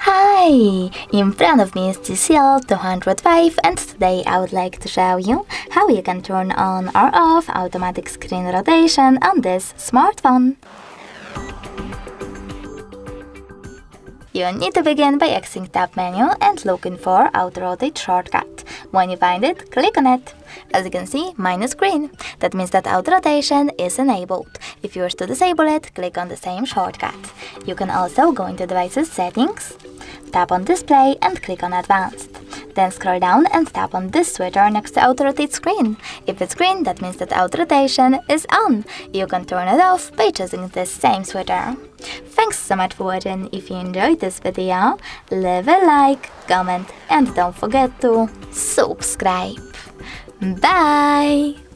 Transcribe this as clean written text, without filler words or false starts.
Hi! In front of me is TCL 205 and today I would like to show you how you can turn on or off automatic screen rotation on this smartphone. You need to begin by exiting Tab menu and looking for Autorotate shortcut. When you find it, click on it. As you can see, mine is green. That means that Autorotation is enabled. If you wish to disable it, click on the same shortcut. You can also go into Devices Settings, tap on Display and click on Advanced. Then scroll down and tap on this switcher next to Autorotate screen. If it's green, that means that Autorotation is on. You can turn it off by choosing this same switcher. Thanks so much for watching. If you enjoyed this video, leave a like, comment and don't forget to subscribe. Bye!